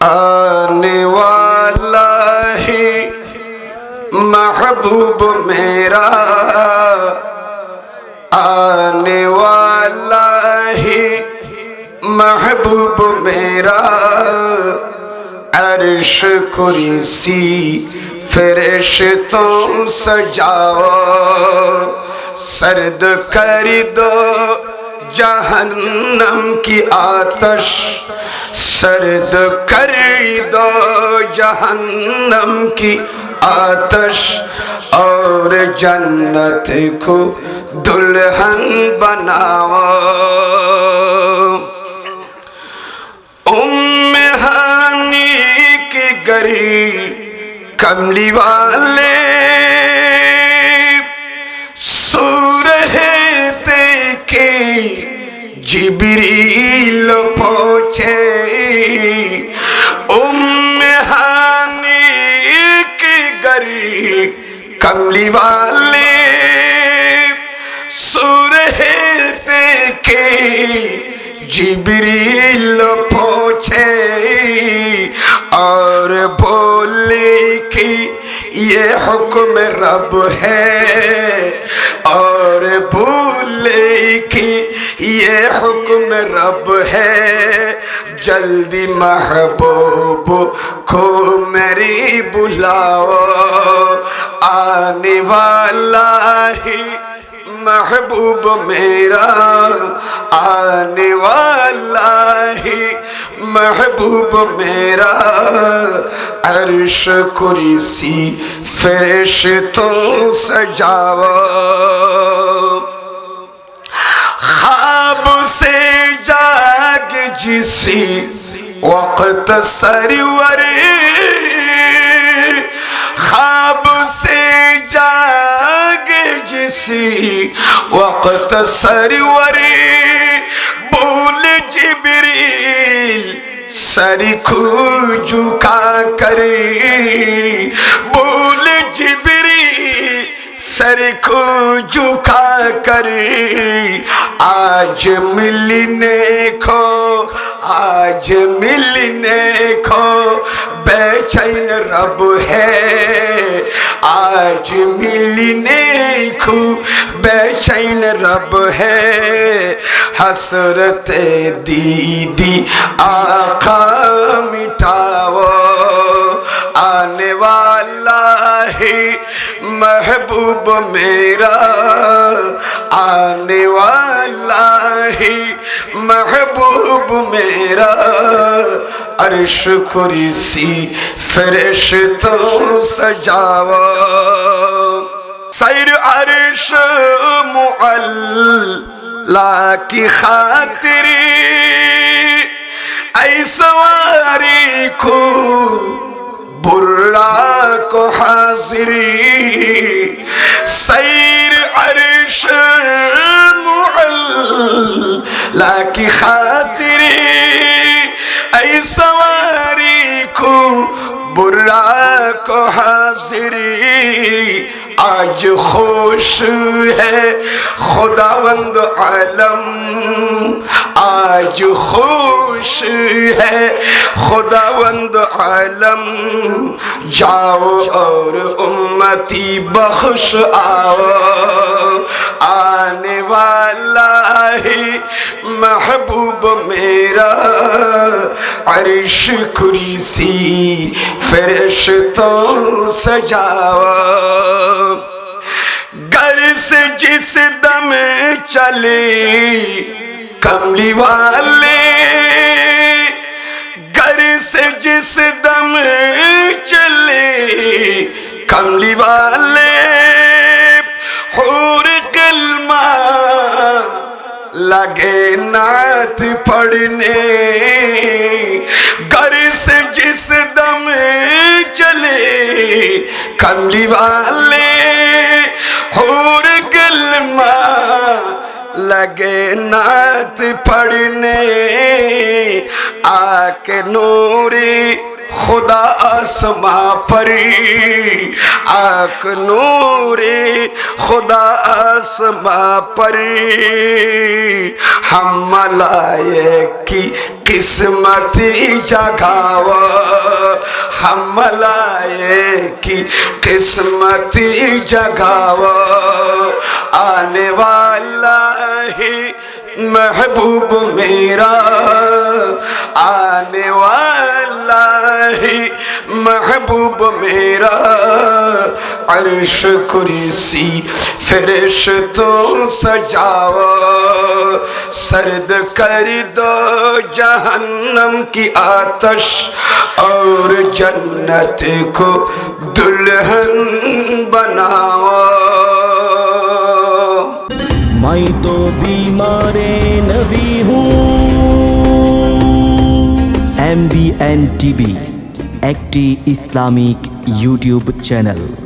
آنے والا ہے محبوب میرا، آنے والا ہے محبوب میرا، عرش کرسی فرشتوں سجاؤ، سرد کر دو جہنم کی آتش، سرد کر دو جہنم کی آتش، اور جنت کو دلہن بناؤ۔ ام ہانی کی گری کملی والے جبریل پہنچے، ام ہانی کی گری کملی والے سورہتے کے جبریل پہنچے، اور بولے کہ یہ حکم رب ہے، اور بولے کہ یہ حکم رب ہے، جلدی محبوب کو میری بلاؤ، آنے والا ہے محبوب میرا، آنے والا ہے محبوب میرا، عرش کرسی فرشتوں سجاؤ، خواب سے جاگ جسی وقت سرور، خواب سے جاگ جسی وقت سرور، بول جبریل سر کو جھکا کر، بول جبریل سر کو جھکا کر، آج ملنے کو، آج ملنے کو بے چین رب ہے، آج ملنے کو بے چین رب ہے، حسرت دیدی آقا مٹاؤ، آنے والا ہے محبوب میرا، آنے والا ہے محبوب میرا، عرش کرسی فرشتوں سجاؤ، سیر عرش معلا کی خاطر، اے سواری کو برا کو حاضری، سیر عرش معلا کی خاطر، اے سواری کو برا کو حاضری، آج خوش ہے خداوند عالم، آج خوش ہے خداوند عالم، جاؤ اور امتی بخش آؤ، آنے والا ہے محبوب میرا، عرش کرسی فرشتوں سجاؤ، گھر سے جس دم چلے کملی والے، گھر سے جس دم چلے کملی والے، حور کلمہ لگے نعت پڑھنے، گھر سے جس دم چلے کملی والے، حور کلمہ لگے نعت پڑھنے، آ کے نوری خدا آسماں پر آک نور خدا آسماں پر ہم ملائک کی قسمت جگاو ہم ملائک کی قسمت جگاو آنے والا ہے محبوب میرا آنے والا ہے محبوب میرا عرش کرسی فرشتوں سجاؤ سرد کر دو جہنم کی آتش اور جنت کو دلہن بناؤ میں تو بیمار نبی ہوں MBN TV একটি ইসলামিক ইউটিউব চ্যানেল।